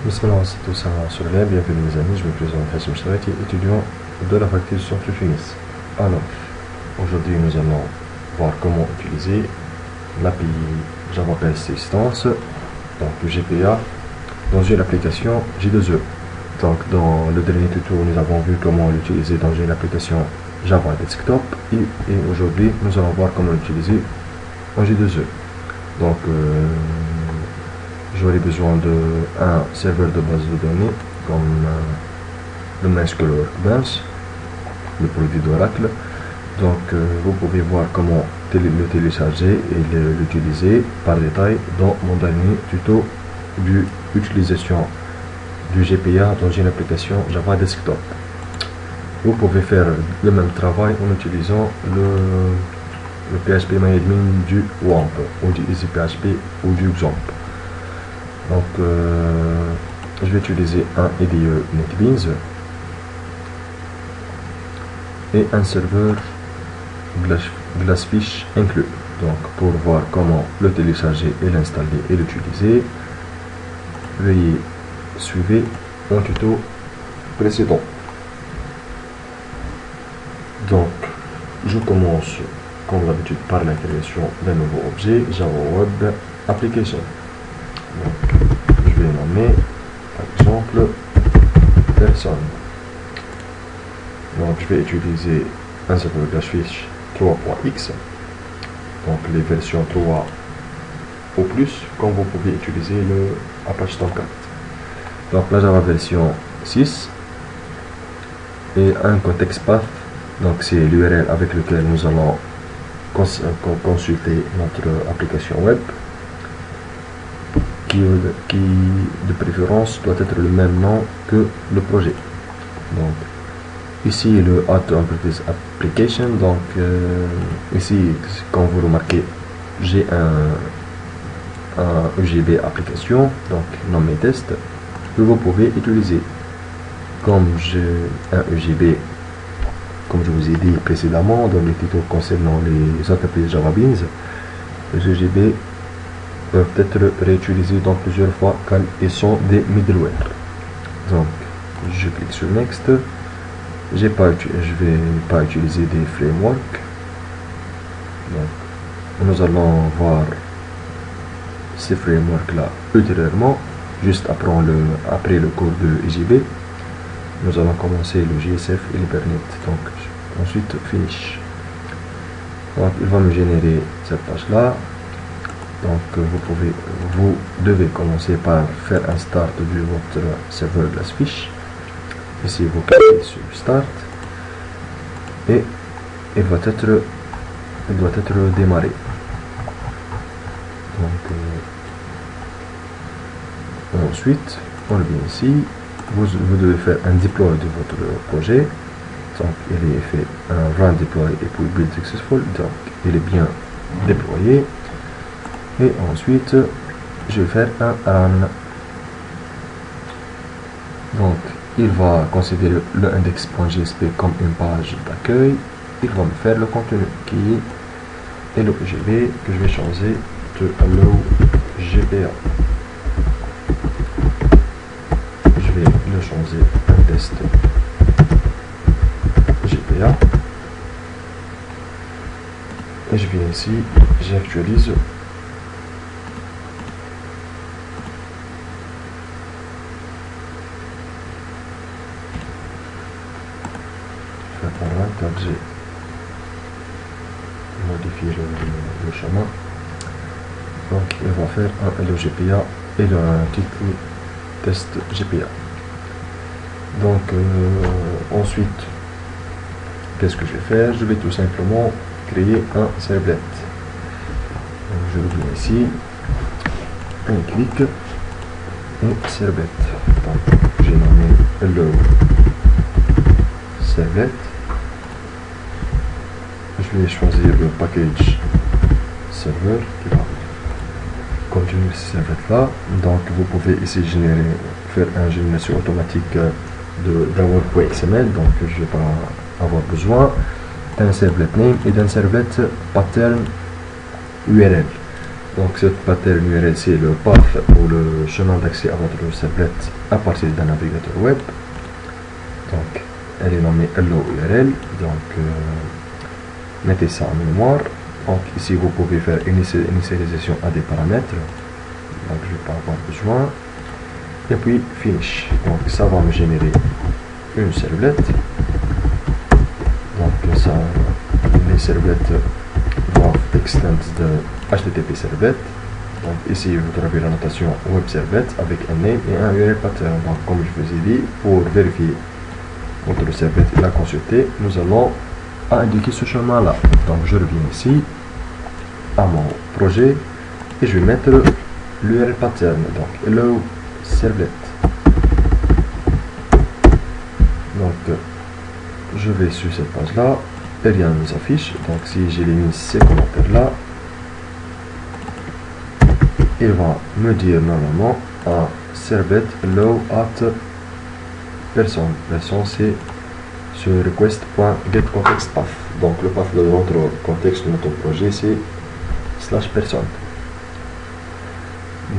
Bismillah, c'est tout ça sur le web. Bienvenue mes amis, je me présente Hassim Sharati, étudiant de la faculté de sciences de Tunis. Alors, aujourd'hui nous allons voir comment utiliser l'API Java Persistence, donc le GPA, dans une application J2E. Donc dans le dernier tuto, nous avons vu comment l'utiliser dans une application Java Desktop et aujourd'hui nous allons voir comment l'utiliser en J2E. Donc j'aurai besoin d'un serveur de base de données comme le MySQL Workbench, le produit d'Oracle. Donc vous pouvez voir comment le télécharger et l'utiliser par détail dans mon dernier tuto d'utilisation du GPA dans une application Java Desktop. Vous pouvez faire le même travail en utilisant le PHP-MyAdmin du WAMP ou du EasyPHP ou du XAMPP. Donc je vais utiliser un IDE NetBeans et un serveur Glassfish inclus. Donc pour voir comment le télécharger et l'installer et l'utiliser, veuillez suivre mon tuto précédent. Donc je commence comme d'habitude par la création d'un nouveau objet Java Web Application. Donc, je vais nommer par exemple personne. Donc je vais utiliser un serveur Glassfish 3.x, donc les versions 3 ou plus, comme vous pouvez utiliser le Apache Tomcat. Donc la Java version 6 et un context path, donc c'est l'URL avec lequel nous allons consulter notre application web, qui de préférence doit être le même nom que le projet. Donc ici le Auto-Interface Application, donc ici comme vous remarquez j'ai un EGB application, donc nommé test, que vous pouvez utiliser. Comme j'ai un EGB, comme je vous ai dit précédemment dans les tutos concernant les entreprises Java Beans, les EGB peuvent être réutilisés dans plusieurs fois quand ils sont des middleware. Donc je clique sur Next. Je vais pas utiliser des frameworks. Donc nous allons voir ces frameworks là ultérieurement, juste après le cours de EGB. Nous allons commencer le JSF et l'Hibernate. Donc ensuite Finish. Donc il va me générer cette page là. Donc vous devez commencer par faire un start de votre serveur Glassfish. Ici vous cliquez sur Start et il doit être démarré. Donc ensuite on revient ici. Vous devez faire un deploy de votre projet. Donc il est fait un run deploy et puis build successful. Donc il est bien déployé. Et ensuite je vais faire un run. Donc il va considérer le index.jsp comme une page d'accueil. Il va me faire le contenu qui est le EGB que je vais changer de Hello GPA. Je vais le changer un test GPA. Et je viens ici, j'actualise. Car j'ai modifié le chemin. Donc il va faire un Hello GPA et un titre test GPA. Donc ensuite qu'est-ce que je vais faire? Je vais tout simplement créer un servlet. Donc, je reviens ici, un clic et servlet. Donc j'ai nommé Hello servlet. Je vais choisir le package serveur qui va contenir ce servlet là. Donc vous pouvez ici faire une génération automatique d'un web.xml. Donc je ne vais pas avoir besoin d'un servlet name et d'un servlet pattern URL. Donc cette pattern URL c'est le path ou le chemin d'accès à votre servlet à partir d'un navigateur web. Donc elle est nommée hello URL. Donc mettez ça en mémoire. Donc ici vous pouvez faire une initialisation à des paramètres. Donc je ne vais pas avoir besoin. Et puis finish. Donc ça va me générer une servlet. Donc ça, les servlettes vont extend de HTTP servlet. Donc ici vous avez la notation web servlet avec un name et un URL pattern. Donc comme je vous ai dit, pour vérifier votre servlet et la consulter, nous allons indiquer ce chemin là. Donc je reviens ici à mon projet et je vais mettre l'URL pattern. Donc hello servlet. Donc je vais sur cette page là et rien ne nous affiche. Donc si j'ai mis ces commentaires là, il va me dire normalement à servlet hello at personne. Personne c'est ce request.getContextPath. Donc le path de notre contexte de notre projet c'est /personne.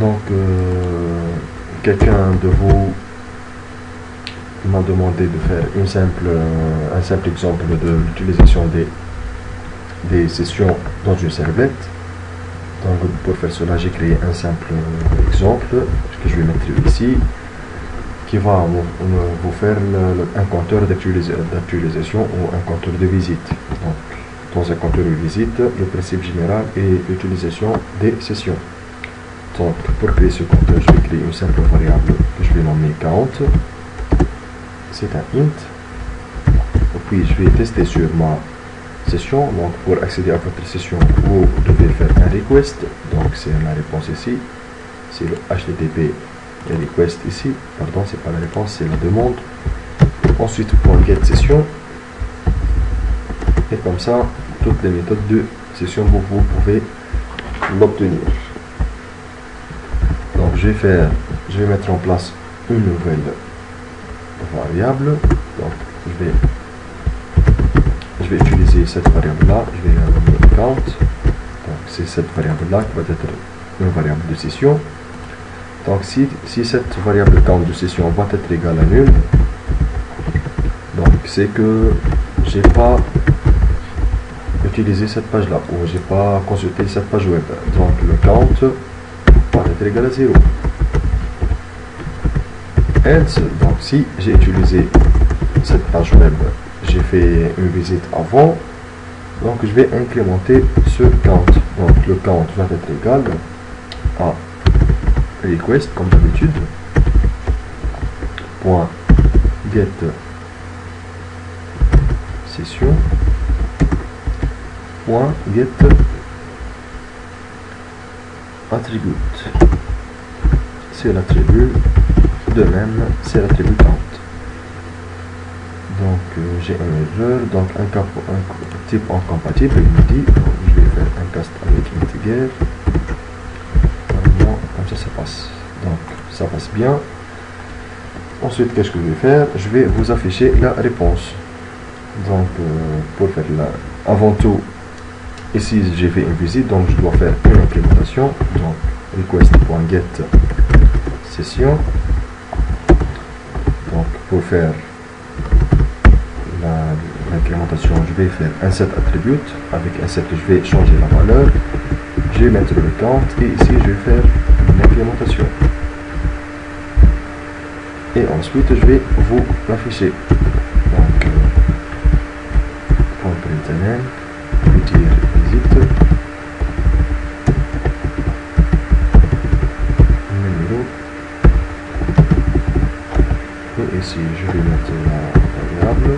Donc quelqu'un de vous m'a demandé de faire un simple exemple de l'utilisation des sessions dans une servlette. Donc pour faire cela j'ai créé un simple exemple que je vais mettre ici qui va vous faire un compteur d'actualisation ou un compteur de visite. Donc dans un compteur de visite, le principe général est l'utilisation des sessions. Donc pour créer ce compteur, je vais créer une simple variable que je vais nommer count. C'est un int. Et puis je vais tester sur ma session. Donc pour accéder à votre session, vous devez faire un request. Donc c'est la réponse ici. C'est le HTTP request ici. Pardon, c'est pas la réponse, c'est la demande. Ensuite pour get session. Et comme ça, toutes les méthodes de session vous pouvez l'obtenir. Donc je vais mettre en place une nouvelle variable. Donc je vais utiliser cette variable là, je vais la nommer count. Donc c'est cette variable là qui va être une variable de session. Donc si cette variable count de session va être égale à nul, donc c'est que j'ai pas utilisé cette page là ou j'ai pas consulté cette page web. Donc le count va être égal à 0. Else, donc si j'ai utilisé cette page web, j'ai fait une visite avant, donc je vais incrémenter ce count. Donc le count va être égal à request comme d'habitude point get session point get attribute. C'est l'attribut, de même c'est l'attribut count. Donc j'ai une erreur, donc un type incompatible, il me dit, donc, je vais faire un cast avec integer. Normalement, comme ça passe. Donc ça passe bien. Ensuite, qu'est-ce que je vais faire? Je vais vous afficher la réponse. Donc pour faire avant tout, ici j'ai fait une visite, donc je dois faire une implémentation. Donc request.get session. Donc pour faire l'implémentation, je vais faire un set attribute. Avec un set, je vais changer la valeur. Je vais mettre le count et ici je vais faire l'implémentation. Et ensuite je vais vous l'afficher. Donc point println, je vais dire visite numéro. Et ici je vais mettre la variable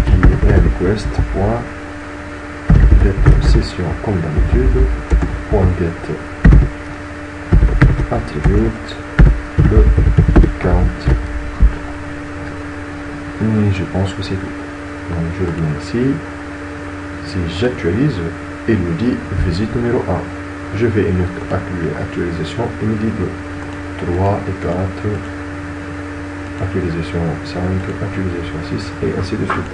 qui est request point get session comme d'habitude point get attribute le count. Et je pense que c'est tout. Donc je reviens ici. Si j'actualise, il me dit visite numéro 1. Je vais une actualisation, il me dit 2, 3 et 4, actualisation 5, actualisation 6 et ainsi de suite.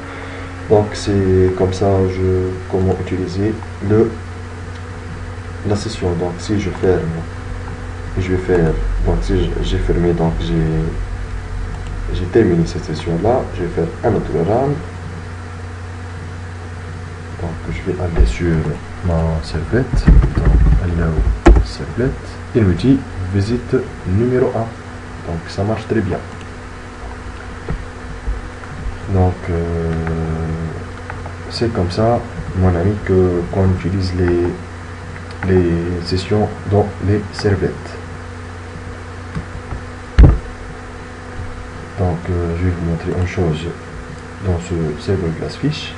Donc c'est comme ça comment utiliser la session. Donc si je ferme, je vais faire, donc si j'ai fermé, donc j'ai terminé cette session là, je vais faire un autre run. Donc je vais aller sur ma servette, donc allow servette, il me dit visite numéro 1. Donc ça marche très bien. Donc c'est comme ça, mon ami, que qu'on utilise les sessions dans les servlettes. Donc je vais vous montrer une chose dans ce serveur Glassfish.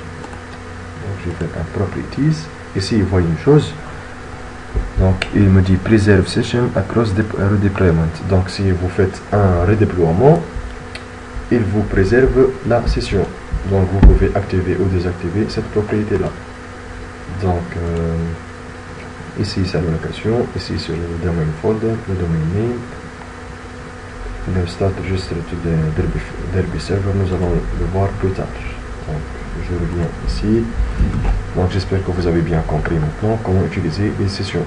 Donc je vais faire un properties. Ici, vous voyez une chose. Donc il me dit preserve session across redeployment. Donc si vous faites un redéploiement, il vous préserve la session. Donc vous pouvez activer ou désactiver cette propriété là. Donc ici c'est la location, ici sur le domain folder, le domain name, le start register to the Derby server, nous allons le voir plus tard. Donc je reviens ici. Donc j'espère que vous avez bien compris maintenant comment utiliser les sessions.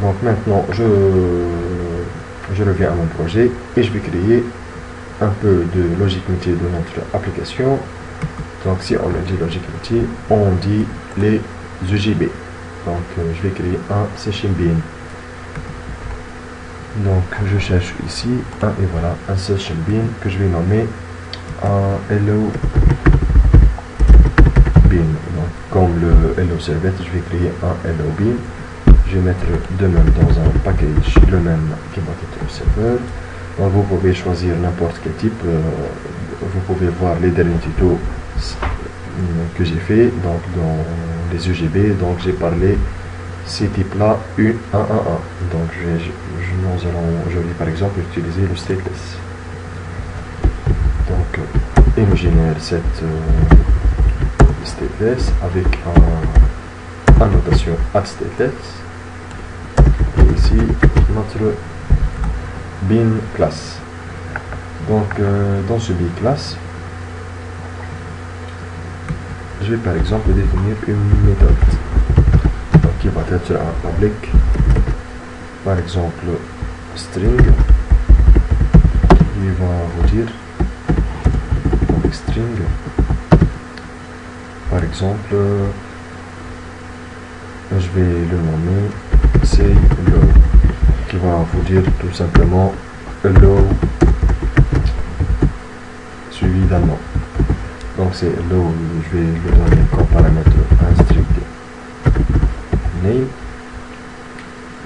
Donc maintenant je reviens à mon projet et je vais créer un peu de logic métier de notre application. Donc si on dit logic métier, on dit les UJB. Donc je vais créer un session bin. Donc je cherche ici et voilà un session bin que je vais nommer un hello bin. Donc comme le hello servette, je vais créer un hello bin. Je vais mettre de même dans un package le même qui va être au serveur. Donc vous pouvez choisir n'importe quel type. Vous pouvez voir les derniers tutos que j'ai fait donc dans les UGB. Donc j'ai parlé ces types là U111. Donc nous allons aujourd'hui par exemple utiliser le stateless. Donc il me génère cette stateless avec un annotation at stateless. Et ici notre bin class. Donc dans ce bin class, je vais par exemple définir une méthode donc, qui va être un public, par exemple string, qui va vous dire avec string, par exemple je vais le nommer say hello, qui va vous dire tout simplement hello suivi d'un nom. Donc c'est hello, je vais le donner comme paramètre un string name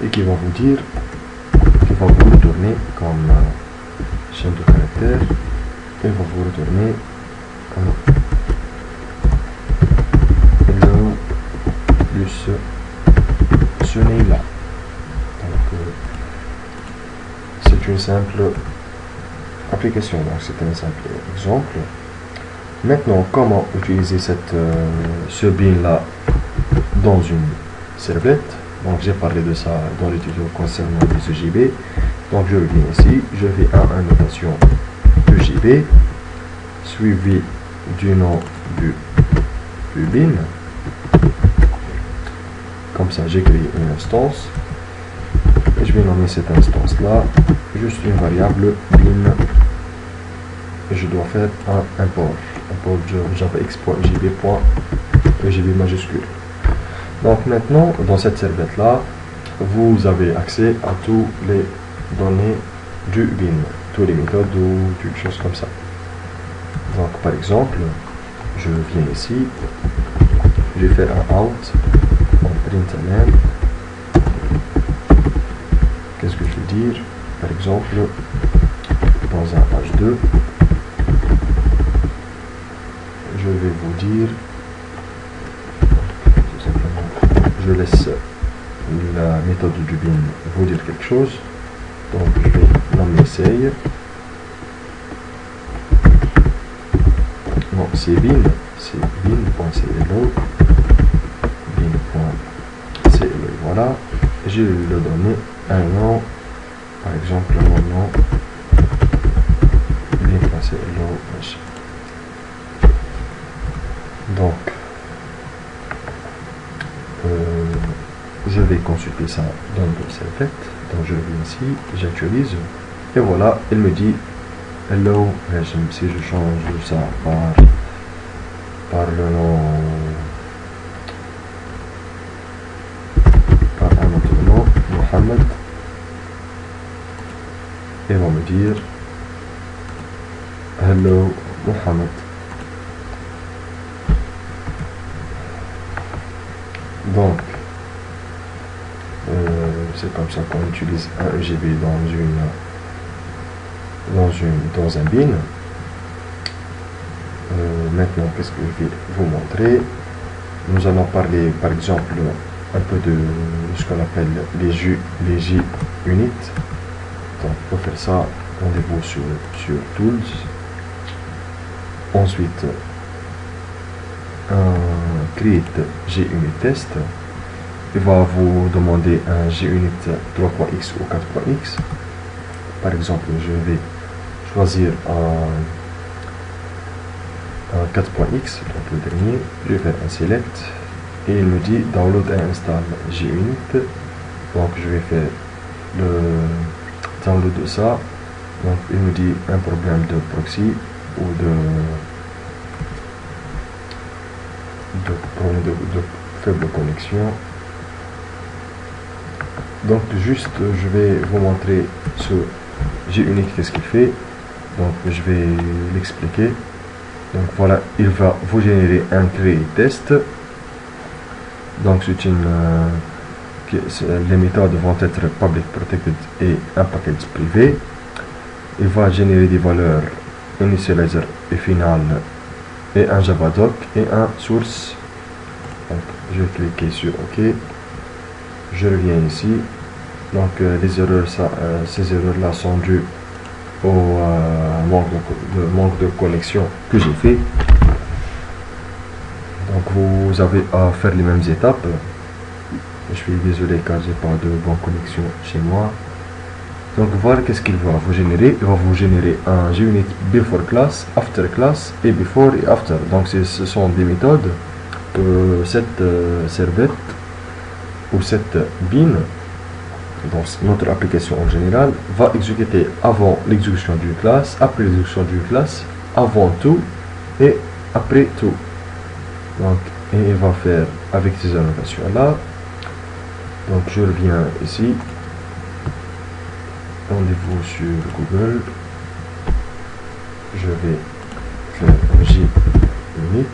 et qui va vous dire, qui va vous retourner comme chaîne de caractères, et va vous retourner hello plus ce name là. Donc c'est une simple application, donc c'est un simple exemple. Maintenant, comment utiliser ce bin là dans une servlette? Donc j'ai parlé de ça dans le tuto concernant les UJB. Donc je reviens ici, je fais un annotation UJB suivi du nom du bin. Comme ça j'ai créé une instance et je vais nommer cette instance là juste une variable bin et je dois faire un import javax.ugb majuscule. Donc maintenant dans cette servette là vous avez accès à tous les données du bin, tous les méthodes ou quelque chose comme ça. Donc par exemple je viens ici, je vais faire un out en println. Qu'est-ce que je veux dire? Par exemple dans un h2 je vais vous dire, tout simplement, je laisse la méthode du bin vous dire quelque chose. Donc je vais nommer say. Non, c'est bin.clo, bin.clo, voilà. Je vais lui donner un nom, par exemple mon nom bin.clo. Donc je vais consulter ça dans le servlet. Donc je viens ici, j'actualise et voilà, il me dit hello. Si je change ça par le nom, par un autre nom, Mohamed, il va me dire hello Mohamed. Donc c'est comme ça qu'on utilise un EGB dans un bin. Maintenant, qu'est-ce que je vais vous montrer? Nous allons parler par exemple un peu de ce qu'on appelle les JUnit. Donc pour faire ça, rendez-vous sur Tools. Ensuite, Create JUnit Test. Il va vous demander un JUnit 3.x ou 4.x. Par exemple, je vais choisir un 4.x, donc le dernier. Je vais faire un select et il me dit download et install JUnit. Donc je vais faire le download de ça. Donc il me dit un problème de proxy ou de faible connexion. Donc juste je vais vous montrer ce JUnit, qu'est-ce qu'il fait. Donc je vais l'expliquer. Donc voilà, il va vous générer un create test. Donc c'est les méthodes vont être public protected et un package privé. Il va générer des valeurs initializer et final et un javadoc et un source. Donc je vais cliquer sur OK. Je reviens ici. Donc les erreurs, ces erreurs là sont dues au manque de connexion que j'ai fait. Donc vous avez à faire les mêmes étapes. Je suis désolé car j'ai pas de bonne connexion chez moi. Donc voilà qu'est-ce qu'il va vous générer. Il va vous générer un JUnit before class, after class et before et after. Donc ce sont des méthodes que cette servette ou cette bin dans notre application en général va exécuter avant l'exécution d'une classe, après l'exécution d'une classe, avant tout et après tout. Donc et il va faire avec ces annotations là. Donc je reviens ici, rendez-vous sur Google, je vais faire JUnit.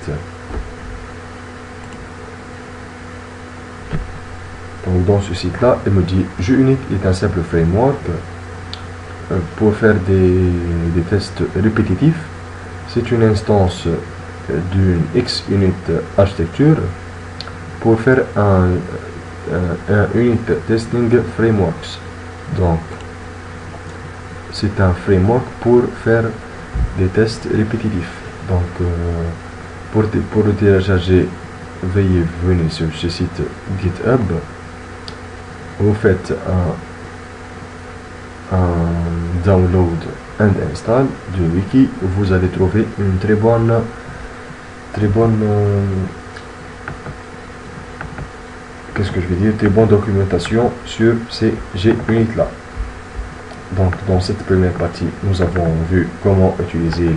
Donc dans ce site là, il me dit JUnit est un simple framework pour faire des tests répétitifs. C'est une instance d'une XUnit architecture pour faire un unit testing frameworks. Donc c'est un framework pour faire des tests répétitifs. Donc pour le télécharger, veuillez venir sur ce site GitHub. Vous faites un download and install du wiki. Vous allez trouver une très bonne qu'est-ce que je vais dire, très bonne documentation sur ces JUnit là. Donc dans cette première partie, nous avons vu comment utiliser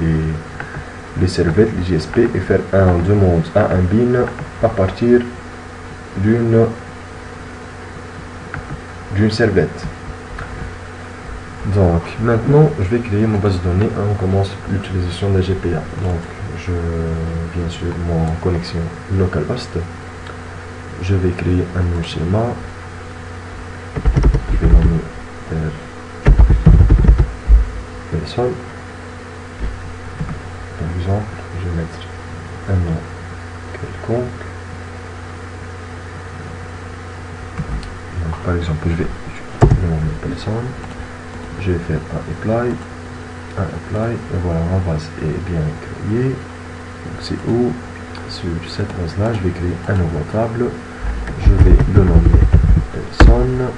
les servlettes, les JSP et faire un demande à un bin à partir d'une servlette. Donc maintenant je vais créer mon base de données. On commence l'utilisation de la GPA. Donc je viens sur mon connexion localhost. Je vais créer un nouveau schéma. Je vais nommer personne. Par exemple, je vais mettre un nom quelconque. Donc, par exemple, je vais nommer personne. Je vais faire un apply, et voilà, ma base est bien créée. Donc c'est où? Sur cette base là, je vais créer un nouveau table. Je vais le nommer personne,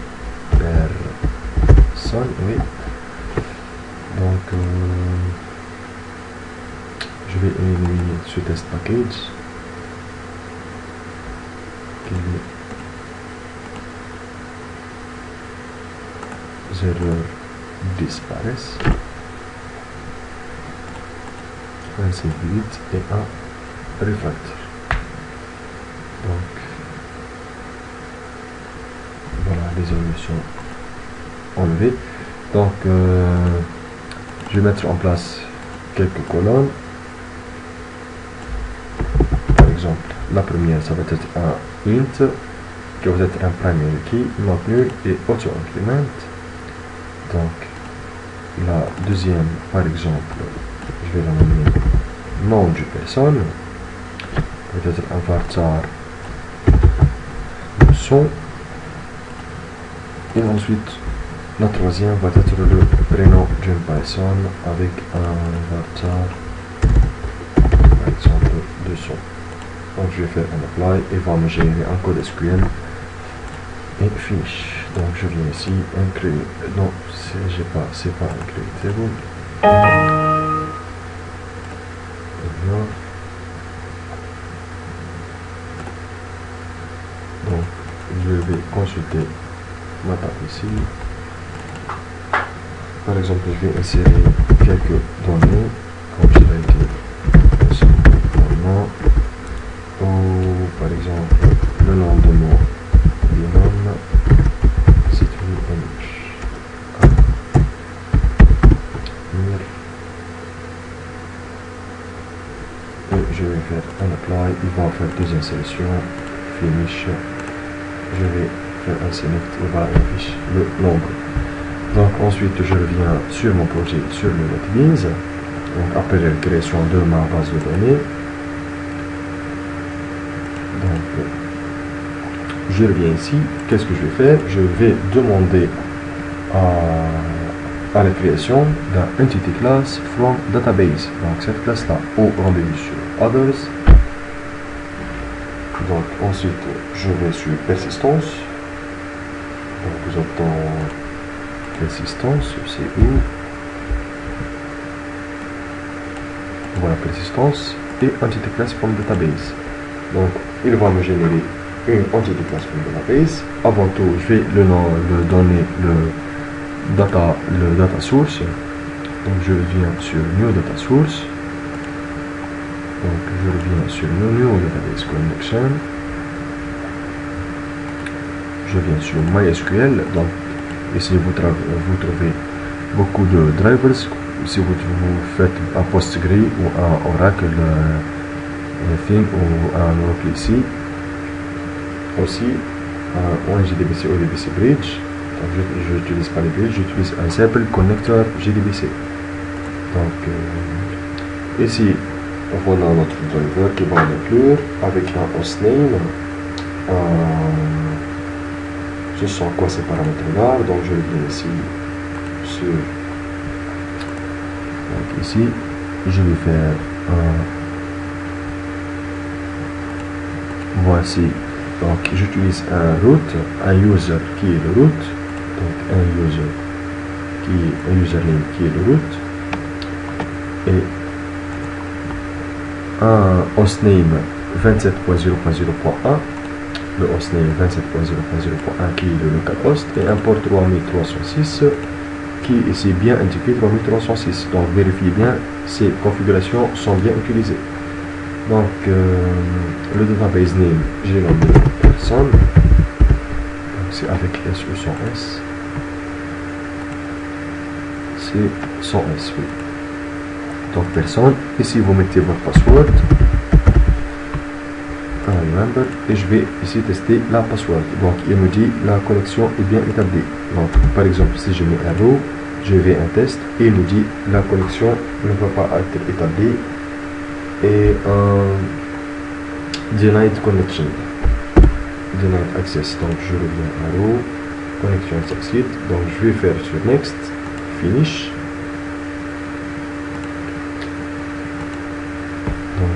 oui. Donc je vais éliminer ce test package qui est erreurs disparaissent. Un C8 et un refactor. Donc, voilà, les ennemis sont enlevés. Donc, je vais mettre en place quelques colonnes. Par exemple, la première, ça va être un int, qui va être un primary key, not null et auto increment. Donc, la deuxième, par exemple, je vais la nommer nom du personne, peut-être un varchar son, et ensuite la troisième va être le prénom d'une personne avec un varchar, par exemple, de son. Donc je vais faire un apply et va me générer un code SQL et finish. Donc je viens ici, inclure, non, c'est pas inclure, c'est bon. Donc je vais consulter ma table ici. Par exemple, je vais insérer quelques données, comme je l'ai dit, ou par exemple le nom de mon binôme, c'est une image. Et je vais faire un apply, il va faire deux insertions, finish, je vais faire un select, il va afficher le nombre. Donc ensuite je reviens sur mon projet, sur le NetBeans, donc après la création de ma base de données. Donc je reviens ici, qu'est-ce que je vais faire? Je vais demander à la création d'un entity class from database. Donc cette classe là au rendez-vous sur others. Donc ensuite je vais sur persistance. Donc j'attends persistance, c'est où? Voilà, persistance et entity class from database. Donc il va me générer une entity class from database. Avant tout, je vais le donner le data source. Donc je viens sur new data source. Donc je reviens sur new database connection. Je viens sur MySQL. Donc ici vous trouvez beaucoup de drivers. Si vous faites un PostgreSQL ou un Oracle Thing ou un Oracle ici, aussi un JDBC ou JDBC Bridge. Donc je n'utilise pas les bridges, j'utilise un simple connecteur JDBC. Donc ici voilà notre driver qui va inclure avec un hostname. Ce sont quoi ces paramètres là? Donc je viens ici sur, donc ici je vais faire voici, donc j'utilise un root, un user qui est le root, donc un username qui est le root, et un hostname 27.0.0.1, le hostname 27.0.0.1 qui est le localhost, et un port 3306 qui est ici bien indiqué 3306. Donc vérifiez bien ces configurations sont bien utilisées. Donc le database name, j'ai nommé personne, c'est avec S ou sans S, c'est sans S, oui. Donc personne, ici vous mettez votre password, remember, et je vais ici tester la password. Donc il me dit la connexion est bien établie. Donc par exemple si je mets un row, je vais un test et il me dit la connexion ne va pas être établie et denied connection, denied access. Donc je reviens à row, connexion succeed. Donc je vais faire sur next, finish. Donc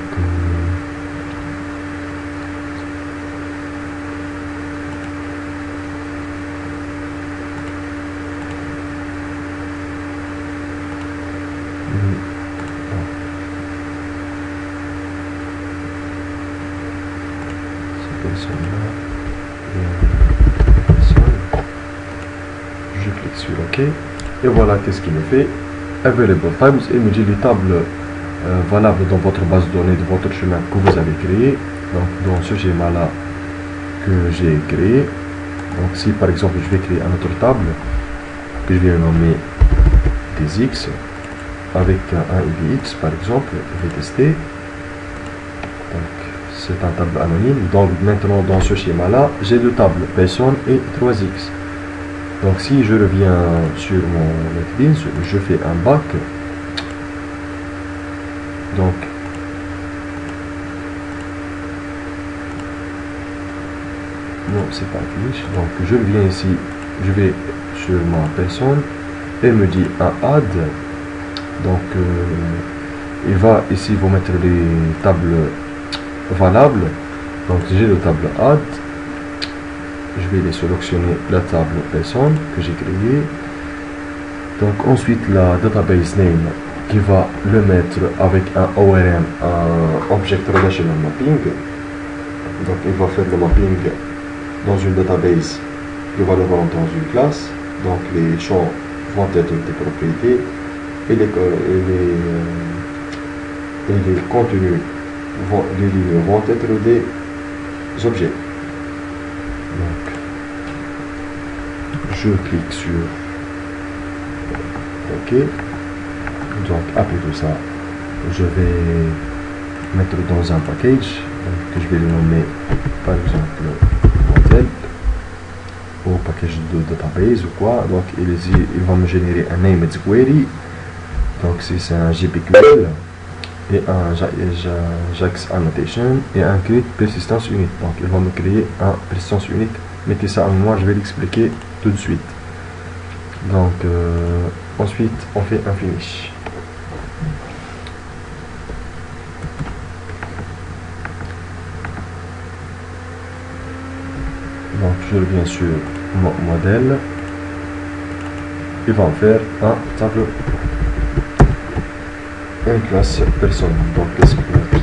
je clique sur sur OK. Et voilà, qu'est-ce qu'il me fait? Available Times, il me dit les tables valables dans votre base de données de votre chemin que vous avez créé. Donc dans ce schéma-là que j'ai créé. Donc si par exemple je vais créer une autre table, que je vais nommer des X, avec un IDX par exemple, je vais tester. Donc c'est un table anonyme. Donc maintenant dans ce schéma-là, j'ai deux tables, personne et 3X. Donc si je reviens sur mon NetBeans, je fais un back. Donc non, c'est pas finish. Donc je viens ici, je vais sur ma personne, elle me dit un add. Donc il va ici vous mettre les tables valables. Donc j'ai le table add. Je vais les sélectionner la table personne que j'ai créée. Donc ensuite la database name qui va le mettre avec un ORM, un Object Relational Mapping. Donc il va faire le mapping dans une database qui va le rendre dans une classe. Donc les champs vont être des propriétés et les contenus, les lignes vont être des objets. Donc je clique sur OK. Donc après tout ça, je vais mettre dans un package que je vais le nommer par exemple modèle ou package de database ou quoi. Donc il va me générer un named query. Donc si c'est un GPQL et un JAX annotation et un create persistance unique. Donc il va me créer un persistance unique. Mettez ça en moi, je vais l'expliquer tout de suite. Donc ensuite on fait un finish. Donc je reviens sur mon modèle. Il va en faire un tableau, une classe personne. Donc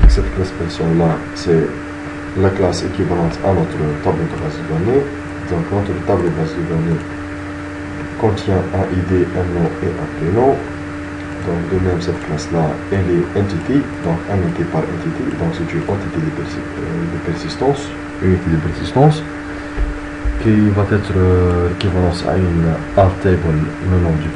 cette classe personne là, c'est la classe équivalente à notre table de base de données. Donc notre table de base de données contient un ID, un nom et un prénom. Donc de même cette classe là, elle est entity, donc unité par entity. Donc c'est une entité de persistance, unité de persistance, qui va être l'équivalence à une alt table, le nom du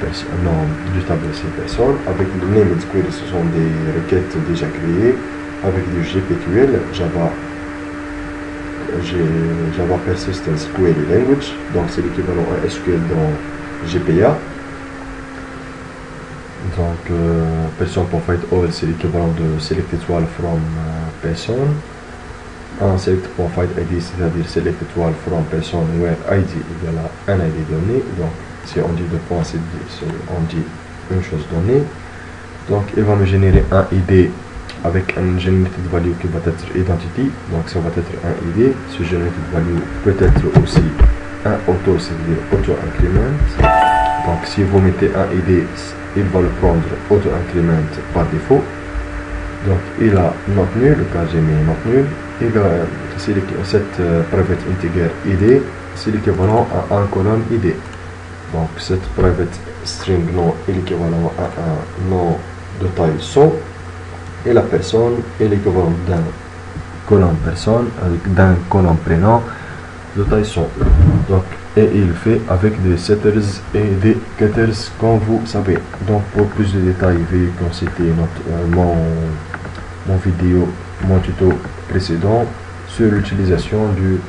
table c'est personne. Avec le named query, ce sont des requêtes déjà créées avec du GPQL, Java Persistence Query Language. Donc c'est l'équivalent à SQL dans GPA. Donc person provide all, c'est l'équivalent de select étoile from person. Un select provide ID, c'est-à-dire select étoile from person where ID égale à un ID donné. Donc si on dit deux points, on dit une chose donnée. Donc il va me générer un ID avec un generated value qui va être identity. Donc ça va être un ID. Ce generated value peut être aussi un auto, c'est-à-dire auto increment. Donc si vous mettez un ID, il va le prendre auto increment par défaut. Donc il a not nul, car j'ai mis not nul. Cette private integer ID, c'est l'équivalent à un colonne ID. Donc cette private string nom est l'équivalent à un nom de taille 100. Et la personne est l'équivalent d'un colonne personne avec d'un colonne prénom de taille 100. Donc et il fait avec des setters et des getters comme vous savez. Donc pour plus de détails, veuillez consulter mon tuto précédent sur l'utilisation du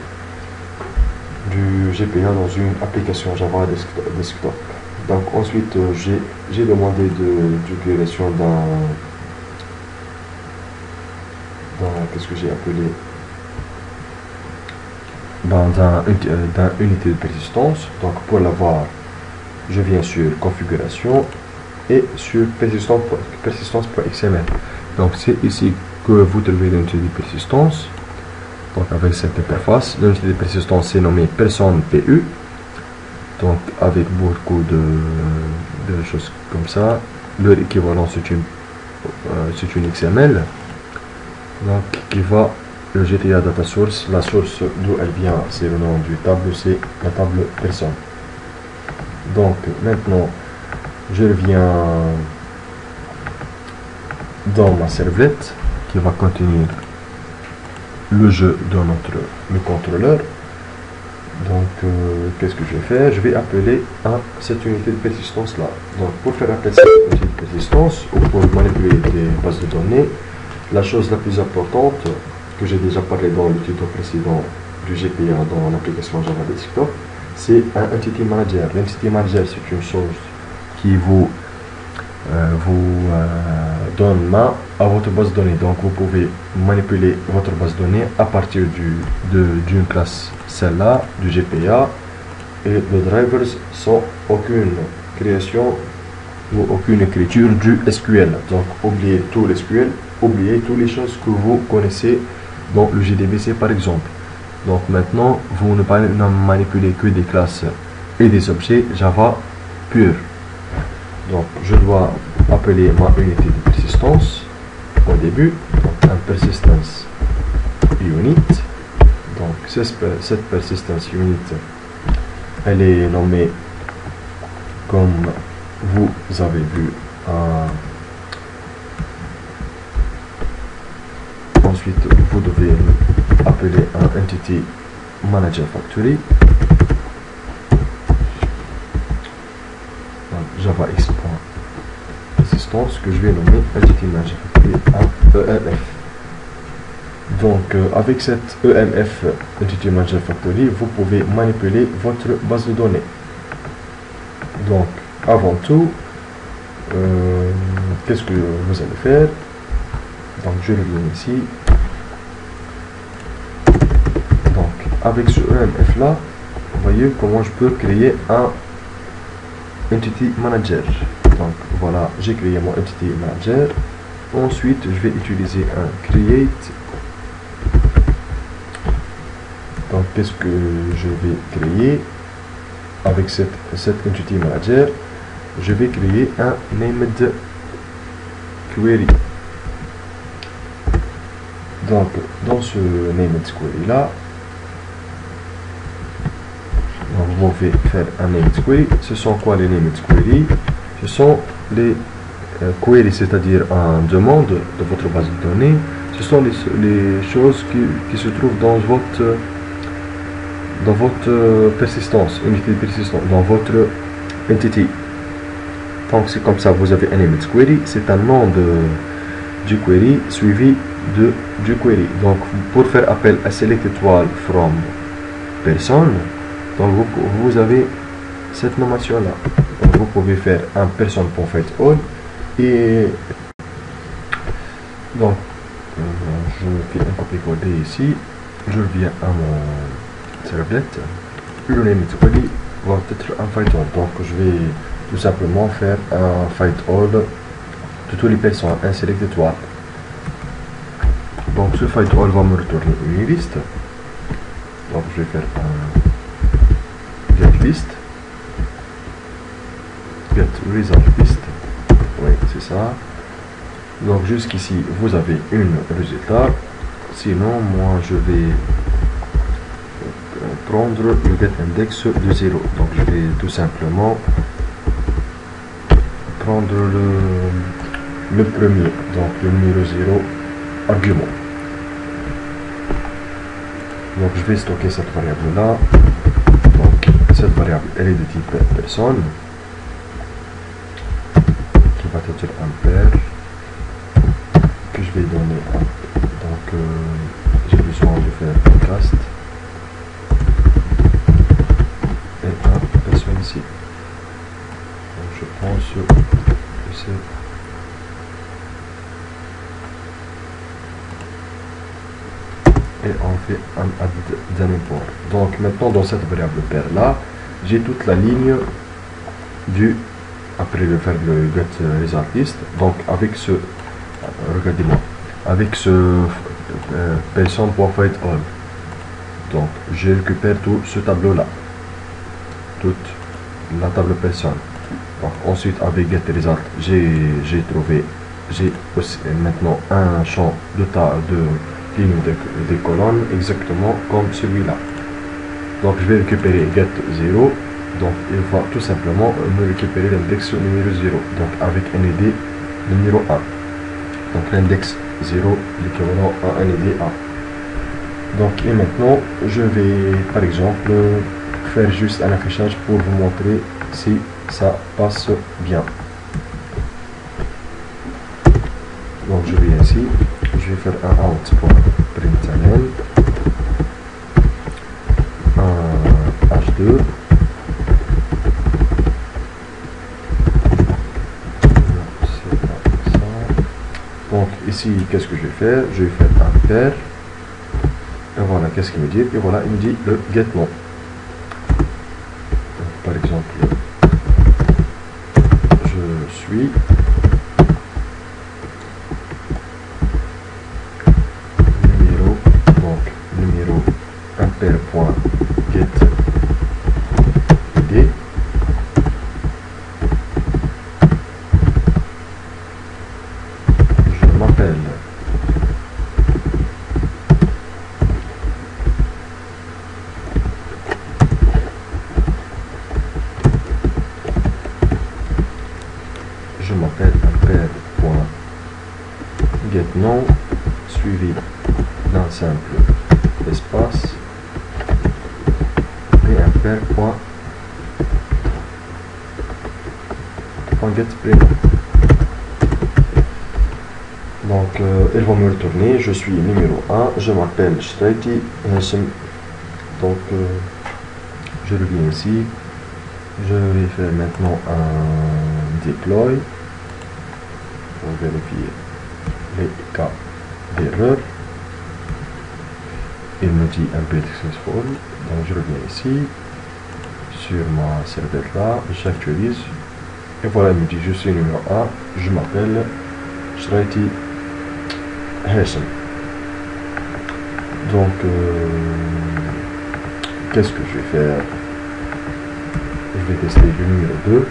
GPA dans une application Java desktop. Donc ensuite j'ai demandé de création qu'est-ce que j'ai appelé d'un unité de persistance. Donc pour l'avoir, je viens sur configuration et sur persistance.xml. Donc c'est ici que vous trouvez l'unité de persistance. Donc avec cette interface, l'unité de persistance c'est nommé personne PU. Donc avec beaucoup de choses comme ça. Leur équivalent c'est une XML. Donc qui va le GTA data source, la source d'où elle vient, c'est le nom du table, c'est la table personne. Donc maintenant je reviens dans ma servlette qui va contenir le jeu de le contrôleur. Donc qu'est-ce que je vais faire? Je vais appeler à cette unité de persistance là. Donc pour faire appel à cette unité de persistance ou pour manipuler des bases de données, la chose la plus importante que j'ai déjà parlé dans le tuto précédent du GPA dans l'application Java Desktop, c'est un Entity Manager. L'Entity Manager, c'est une chose qui vous donne main à votre base de données. Donc vous pouvez manipuler votre base de données à partir d'une classe, celle-là, du GPA, et le drivers sans aucune création ou aucune écriture du SQL. Donc oubliez tout l'SQL, oubliez toutes les choses que vous connaissez dans le JDBC par exemple. Donc maintenant, vous ne manipulez que des classes et des objets Java purs. Donc je dois appeler ma unité de persistance au début, donc un persistence unit. Donc cette persistence unit, elle est nommée comme vous avez vu. Ensuite vous devez appeler un entity manager factory, Java X.persistance que je vais nommer entity manager factory EMF. Donc avec cette EMF entity manager factory, vous pouvez manipuler votre base de données. Donc avant tout, qu'est-ce que vous allez faire? Donc je reviens ici. Donc avec ce EMF là, vous voyez comment je peux créer un Entity Manager. Donc voilà, j'ai créé mon Entity Manager. Ensuite je vais utiliser un create. Donc qu'est-ce que je vais créer avec cette Entity Manager? Je vais créer un named query. Donc dans ce named query là, vous pouvez faire un named query. Ce sont quoi les named query? Ce sont les queries, c'est-à-dire en demande de votre base de données. Ce sont les choses qui se trouvent dans votre persistance, unité de persistance, dans votre entity. Donc c'est comme ça, vous avez un named query, c'est un nom du query suivi du query. Donc pour faire appel à select étoile from person, donc vous avez cette nommation là. Donc vous pouvez faire un person.fetchAll et donc je fais un copier-coller ici, je reviens à mon servlette, le named query va être un fight all. Donc je vais tout simplement faire un fight all de toutes les personnes, un select étoile. Donc ce fight all va me retourner une liste. Donc je vais faire un get list, get result list, oui c'est ça. Donc jusqu'ici vous avez une résultat. Sinon moi je vais prendre le get index de 0. Donc je vais tout simplement prendre le premier, donc le numéro 0 argument. Donc je vais stocker cette variable là. Donc cette variable elle est de type personne qui va être un pair que je vais donner un. Donc j'ai besoin de faire un cast et un personne ici. Donc je prends ce et on fait un add d'un import. Donc maintenant dans cette variable pair là, j'ai toute la ligne du après de faire le get result list. Donc avec ce regardez-moi, avec ce person.fetchAll, donc je récupère tout ce tableau là, toute la table personne. Donc ensuite avec get result j'ai aussi maintenant un champ de ligne des colonnes exactement comme celui-là. Donc je vais récupérer get 0, Donc il va tout simplement me récupérer l'index numéro 0, donc avec un ID numéro 1. Donc l'index 0, l'équivalent à un ID 1. Donc et maintenant je vais par exemple faire juste un affichage pour vous montrer si ça passe bien. Donc je vais ici, je vais faire un out.println, un h2, donc ici qu'est-ce que je vais faire? Je vais faire un pair, et voilà qu'est-ce qu'il me dit, et voilà il me dit le get nom. Donc, par exemple je suis numéro impair.get id, je m'appelle impair.getNom suivi d'un simple espace et impair.getPrénom. Donc ils vont me retourner, je suis numéro 1, je m'appelle Shreiti Hashim. Donc je reviens ici, je vais faire maintenant un deploy pour vérifier les cas d'erreur. Il me dit MP successful, donc je reviens ici sur ma serveur là, j'actualise et voilà il me dit je suis numéro 1, je m'appelle Shreiti Hashim. Donc qu'est-ce que je vais faire? Je vais tester le numéro 2,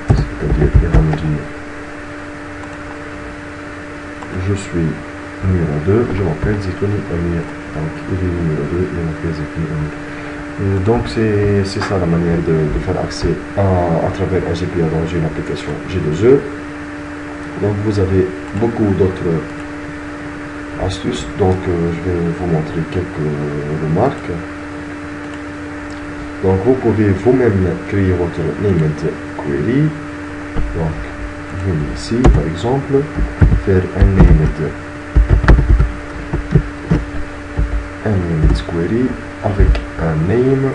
c'est-à-dire qu'il va me dire je suis numéro 2, je m'appelle Zitouni Amir. Donc il est numéro 2, il m'appelle Zitouni Amir. Donc c'est ça la manière de faire accès à travers un GPA dans une application J2E. Donc vous avez beaucoup d'autres astuces, donc je vais vous montrer quelques remarques. Donc vous pouvez vous-même créer votre named query. Donc venez ici par exemple, faire un named query avec un name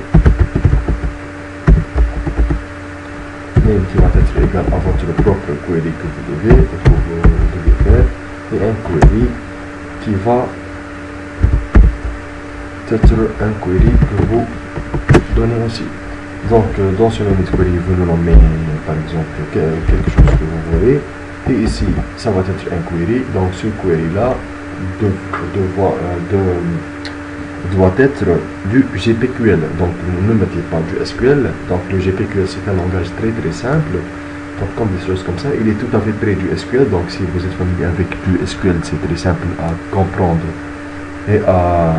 qui va être égal à votre propre query que vous devez faire, et un query qui va être un query que vous donnez aussi. Donc dans ce named query vous nous nommez par exemple quelque chose que vous voulez, et ici ça va être un query. Donc ce query là doit être du GPQL, donc ne mettez pas du SQL. Donc le GPQL c'est un langage très simple, donc comme des choses comme ça, il est tout à fait près du SQL. Donc si vous êtes familier avec du SQL, c'est très simple à comprendre et à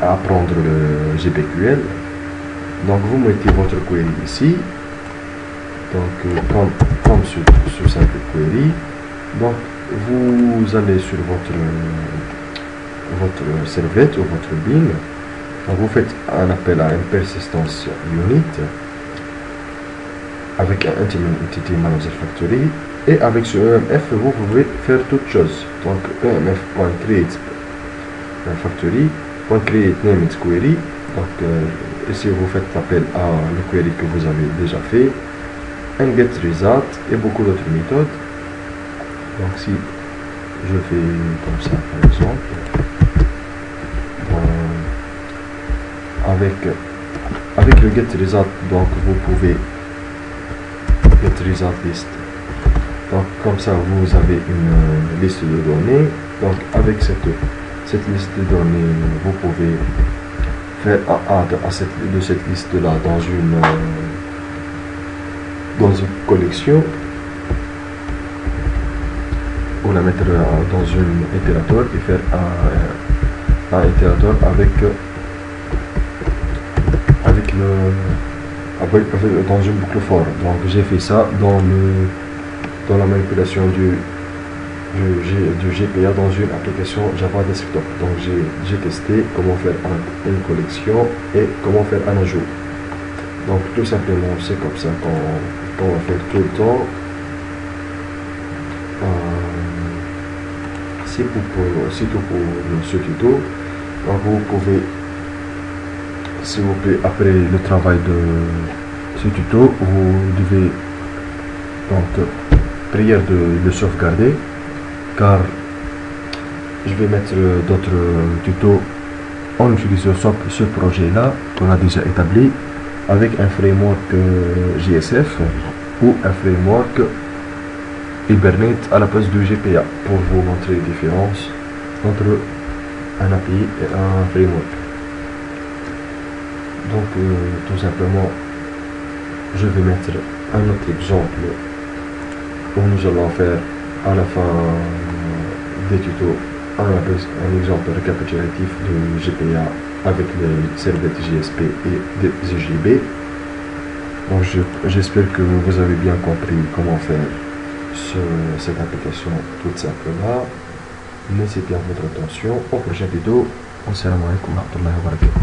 apprendre le GPQL. Donc vous mettez votre query ici, donc comme ce simple query. Donc vous allez sur votre servlette ou votre bin, donc vous faites un appel à une persistence unit avec un entity manager factory, et avec ce EMF vous pouvez faire toutes choses. Donc emf.create factory.create named query. Donc ici vous faites appel à le query que vous avez déjà fait, un get result et beaucoup d'autres méthodes. Donc si je fais comme ça par exemple, avec le get result, donc vous pouvez get result list. Donc comme ça vous avez une liste de données. Donc avec cette liste de données vous pouvez faire un add à cette liste là dans une collection, ou la mettre dans une itérateur et faire un itérateur avec dans une boucle for. Donc j'ai fait ça dans la manipulation du GPA dans une application Java Desktop. Donc j'ai testé comment faire une collection et comment faire un ajout. Donc tout simplement c'est comme ça qu'on va faire tout le temps. C'est tout pour ce tuto. Donc vous pouvez, s'il vous plaît, après le travail de ce tuto, vous devez donc prier de le sauvegarder, car je vais mettre d'autres tutos en utilisant ce projet là qu'on a déjà établi avec un framework JSF ou un framework Hibernate à la place du GPA pour vous montrer les différences entre un API et un framework. Donc tout simplement je vais mettre un autre exemple où nous allons faire à la fin des tutos un exemple récapitulatif du GPA avec les servlettes JSP et des JB. Donc j'espère que vous avez bien compris comment faire cette application toute simple là. Merci bien votre attention. Au prochain vidéo. Assalamu alaikum wa rahmatullahi wa barakatuh.